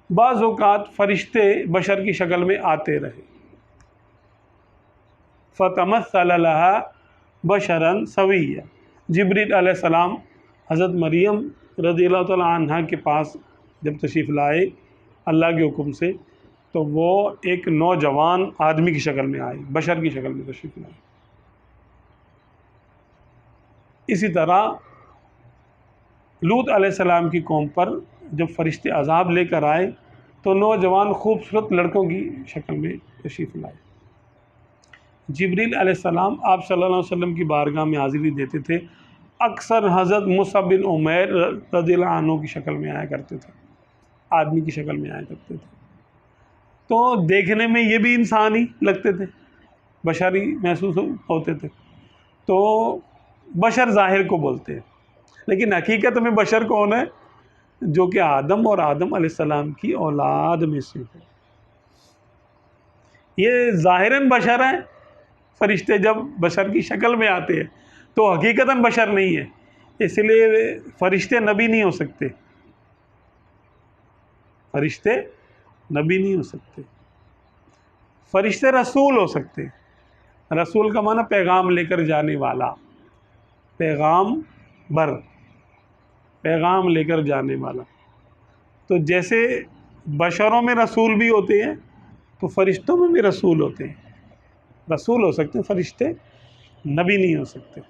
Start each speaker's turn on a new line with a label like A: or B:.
A: بعض اوقات فرشتے بشر کی شکل میں آتے رہے. فتمثل لها بشرا سویا. جبریل علیہ السلام حضرت مریم رضی اللہ تعالیٰ عنہ کے پاس جب تشریف لائے اللہ کے حکم سے، تو وہ ایک نوجوان آدمی کی شکل میں آئے، بشر کی شکل میں تشریف لائے. اسی طرح لوط علیہ السلام کی قوم پر جب فرشتے عذاب لے کر آئے تو نوجوان خوبصورت لڑکوں کی شکل میں تشریف لائے. جبریل علیہ السلام آپ صلی اللہ علیہ وسلم کی بارگاہ میں حاضری دیتے تھے، اکثر حضرت مصعب بن عمیر رضی اللہ عنہ کی شکل میں آیا کرتے تھے، آدمی کی شکل میں آیا کرتے تھے. تو دیکھنے میں یہ بھی انسان ہی لگتے تھے، بشری محسوس ہوتے تھے. تو بشر ظاہر کو بولتے ہیں، لیکن حقیقت میں بشر کون ہے؟ جو کہ آدم اور آدم علیہ السلام کی اولاد میں سے ہے. یہ ظاہراً بشر ہیں. فرشتے جب بشر کی شکل میں آتے ہیں تو حقیقتاً بشر نہیں ہے، اس لیے فرشتے نبی نہیں ہو سکتے. فرشتے نبی نہیں ہو سکتے. فرشتے رسول ہو سکتے ہیں. رسول کا معنی پیغام لے کر جانے والا، پیغام بر، پیغام لے کر جانے والا. تو جیسے بشروں میں رسول بھی ہوتے ہیں تو فرشتوں میں بھی رسول ہوتے ہیں. رسول ہو سکتے ہیں، فرشتے نبی نہیں ہو سکتے.